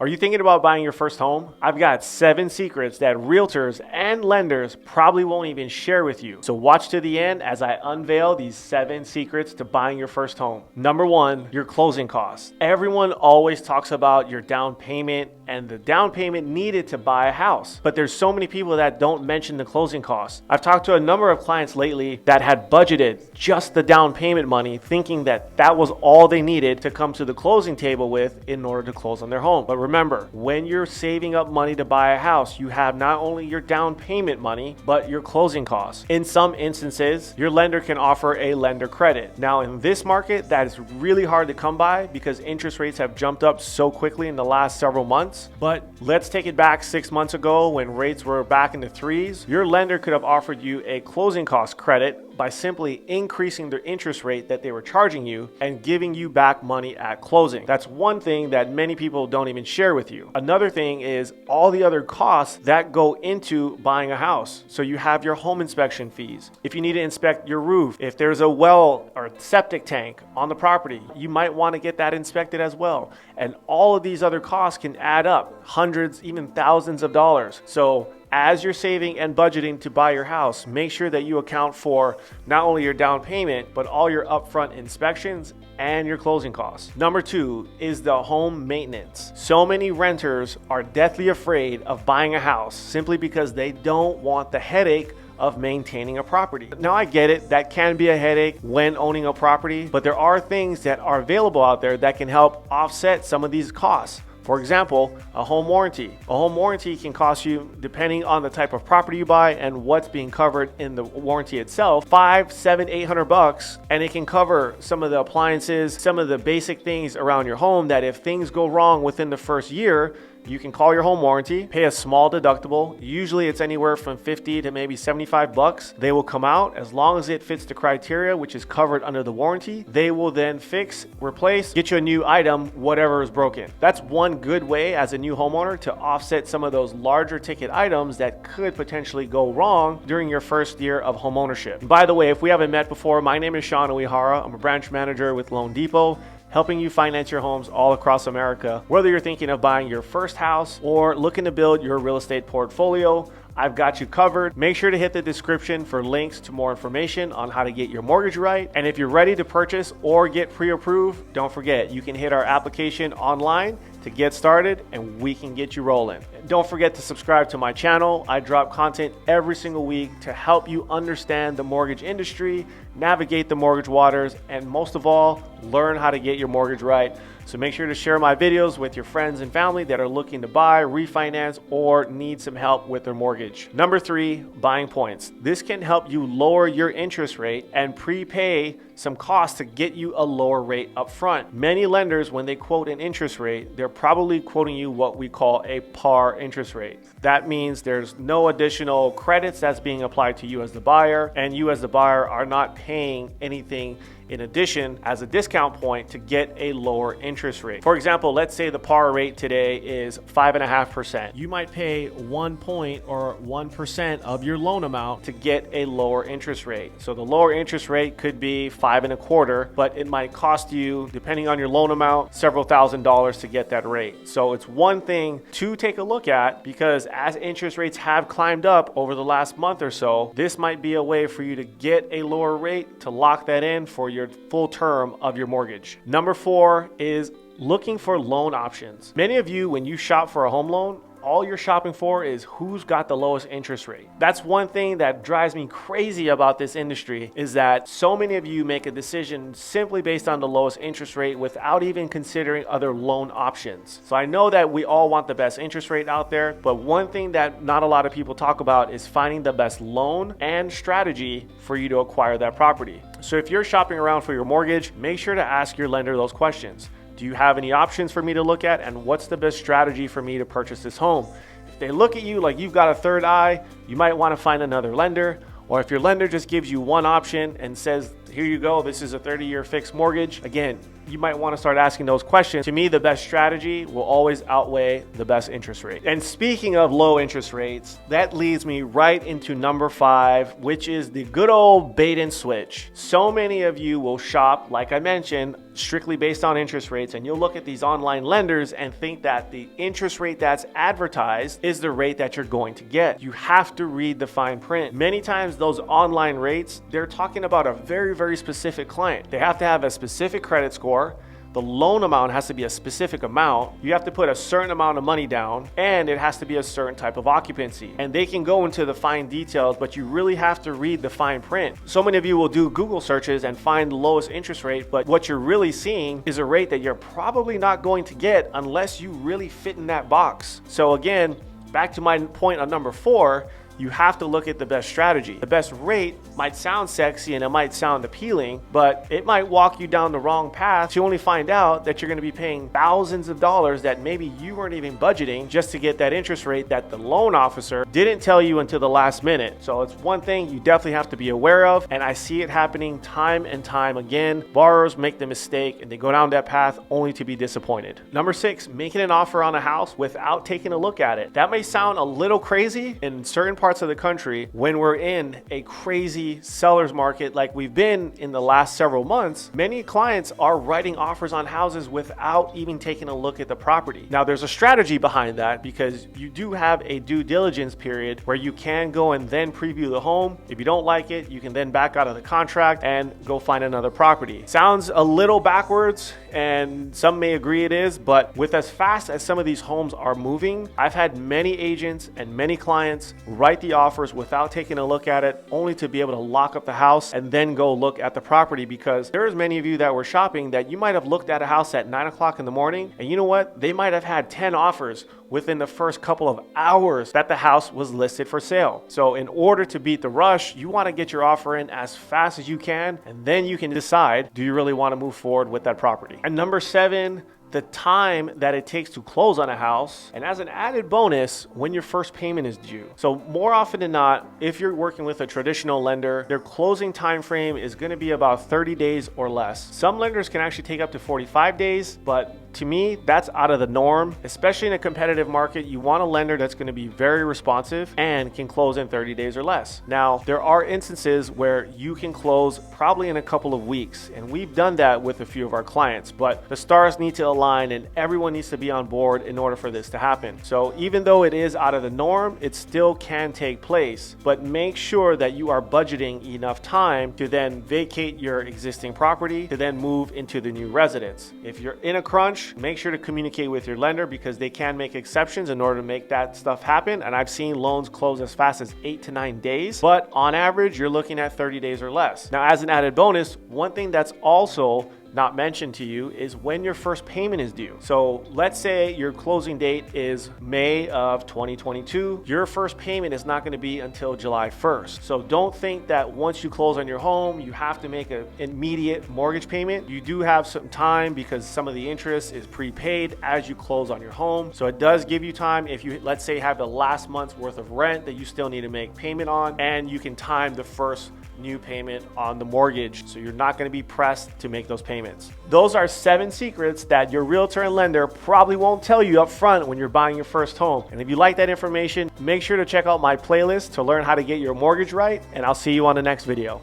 Are you thinking about buying your first home? I've got 7 secrets that realtors and lenders probably won't even share with you. So watch to the end as I unveil these 7 secrets to buying your first home. Number 1, your closing costs. Everyone always talks about your down payment and the down payment needed to buy a house. But there's so many people that don't mention the closing costs. I've talked to a number of clients lately that had budgeted just the down payment money, thinking that that was all they needed to come to the closing table with in order to close on their home. But remember, when you're saving up money to buy a house, you have not only your down payment money, but your closing costs. In some instances, your lender can offer a lender credit. Now, in this market, that is really hard to come by because interest rates have jumped up so quickly in the last several months. But let's take it back 6 months ago when rates were back in the 3s. Your lender could have offered you a closing cost credit by simply increasing their interest rate that they were charging you and giving you back money at closing. That's one thing that many people don't even share with you. Another thing is all the other costs that go into buying a house. So you have your home inspection fees. If you need to inspect your roof, if there's a well or septic tank on the property, you might want to get that inspected as well. And all of these other costs can add up hundreds, even thousands of dollars. So as you're saving and budgeting to buy your house, make sure that you account for not only your down payment, but all your upfront inspections and your closing costs. Number 2 is the home maintenance. So many renters are deathly afraid of buying a house simply because they don't want the headache of maintaining a property. Now I get it, that can be a headache when owning a property, but there are things that are available out there that can help offset some of these costs. For example, a home warranty. A home warranty can cost you, depending on the type of property you buy and what's being covered in the warranty itself, $500, $700, $800, and it can cover some of the appliances, some of the basic things around your home that if things go wrong within the first year, you can call your home warranty, pay a small deductible. Usually it's anywhere from $50 to maybe $75. They will come out as long as it fits the criteria, which is covered under the warranty. They will then fix, replace, get you a new item, whatever is broken. That's one good way as a new homeowner to offset some of those larger ticket items that could potentially go wrong during your first year of home ownership. By the way, if we haven't met before, my name is Seanu Uyehara. I'm a branch manager with Loan Depot, helping you finance your homes all across America. Whether you're thinking of buying your first house or looking to build your real estate portfolio, I've got you covered. Make sure to hit the description for links to more information on how to get your mortgage right. And if you're ready to purchase or get pre-approved, don't forget, you can hit our application online to get started and we can get you rolling. Don't forget to subscribe to my channel. I drop content every single week to help you understand the mortgage industry, navigate the mortgage waters, and most of all, learn how to get your mortgage right. So make sure to share my videos with your friends and family that are looking to buy, refinance, or need some help with their mortgage. Number 3, buying points. This can help you lower your interest rate and prepay some costs to get you a lower rate up front. Many lenders, when they quote an interest rate, they're probably quoting you what we call a par interest rate. That means there's no additional credits that's being applied to you as the buyer, and you as the buyer are not paying anything in addition as a discount point to get a lower interest rate. For example, let's say the par rate today is 5.5%. You might pay 1 point or 1% of your loan amount to get a lower interest rate. So the lower interest rate could be 5.25%, but it might cost you, depending on your loan amount, several $1,000s to get that rate. So it's one thing to take a look at, because as interest rates have climbed up over the last month or so, this might be a way for you to get a lower rate to lock that in for your full term of your mortgage. Number 4 is looking for loan options. Many of you, when you shop for a home loan, all you're shopping for is who's got the lowest interest rate. That's one thing that drives me crazy about this industry, is that so many of you make a decision simply based on the lowest interest rate without even considering other loan options. So I know that we all want the best interest rate out there, but one thing that not a lot of people talk about is finding the best loan and strategy for you to acquire that property. So if you're shopping around for your mortgage, make sure to ask your lender those questions. Do you have any options for me to look at? And what's the best strategy for me to purchase this home? If they look at you like you've got a third eye, you might want to find another lender. Or if your lender just gives you one option and says, here you go, this is a 30-year fixed mortgage, again, you might want to start asking those questions. To me, the best strategy will always outweigh the best interest rate. And speaking of low interest rates, that leads me right into number 5, which is the good old bait and switch. So many of you will shop, like I mentioned, strictly based on interest rates, and you'll look at these online lenders and think that the interest rate that's advertised is the rate that you're going to get. You have to read the fine print. Many times those online rates, they're talking about a very, very specific client. They have to have a specific credit score. The loan amount has to be a specific amount. You have to put a certain amount of money down, and it has to be a certain type of occupancy. And they can go into the fine details, but you really have to read the fine print. So many of you will do Google searches and find the lowest interest rate, but what you're really seeing is a rate that you're probably not going to get unless you really fit in that box. So again, back to my point on number 4, you have to look at the best strategy. The best rate might sound sexy and it might sound appealing, but it might walk you down the wrong path to only find out that you're going to be paying thousands of dollars that maybe you weren't even budgeting just to get that interest rate that the loan officer didn't tell you until the last minute. So it's one thing you definitely have to be aware of, and I see it happening time and time again. Borrowers make the mistake and they go down that path only to be disappointed. Number 6, making an offer on a house without taking a look at it. That may sound a little crazy in certain parts of the country when we're in a crazy seller's market like we've been in the last several months. Many clients are writing offers on houses without even taking a look at the property. Now there's a strategy behind that, because you do have a due diligence period where you can go and then preview the home. If you don't like it, you can then back out of the contract and go find another property. Sounds a little backwards, and some may agree it is, but with as fast as some of these homes are moving, I've had many agents and many clients write the offers without taking a look at it, only to be able to lock up the house and then go look at the property, because there's many of you that were shopping that you might have looked at a house at 9 o'clock in the morning, and you know what? They might have had 10 offers within the first couple of hours that the house was listed for sale. So in order to beat the rush, you want to get your offer in as fast as you can, and then you can decide, do you really want to move forward with that property? And number 7, the time that it takes to close on a house, and as an added bonus, when your first payment is due. So more often than not, if you're working with a traditional lender, their closing time frame is going to be about 30 days or less. Some lenders can actually take up to 45 days, but to me, that's out of the norm. Especially in a competitive market, you want a lender that's going to be very responsive and can close in 30 days or less. Now, there are instances where you can close probably in a couple of weeks, and we've done that with a few of our clients, but the stars need to align and everyone needs to be on board in order for this to happen. So even though it is out of the norm, it still can take place, but make sure that you are budgeting enough time to then vacate your existing property to then move into the new residence. If you're in a crunch, make sure to communicate with your lender, because they can make exceptions in order to make that stuff happen. And I've seen loans close as fast as 8 to 9 days, but on average, you're looking at 30 days or less. Now, as an added bonus, one thing that's also not mentioned to you is when your first payment is due. So let's say your closing date is May of 2022. Your first payment is not going to be until July 1st. So don't think that once you close on your home, you have to make an immediate mortgage payment. You do have some time, because some of the interest is prepaid as you close on your home. So it does give you time if you, let's say, have the last month's worth of rent that you still need to make payment on, and you can time the first new payment on the mortgage, so you're not going to be pressed to make those payments. Those are 7 secrets that your realtor and lender probably won't tell you up front when you're buying your first home. And if you like that information, make sure to check out my playlist to learn how to get your mortgage right, and I'll see you on the next video.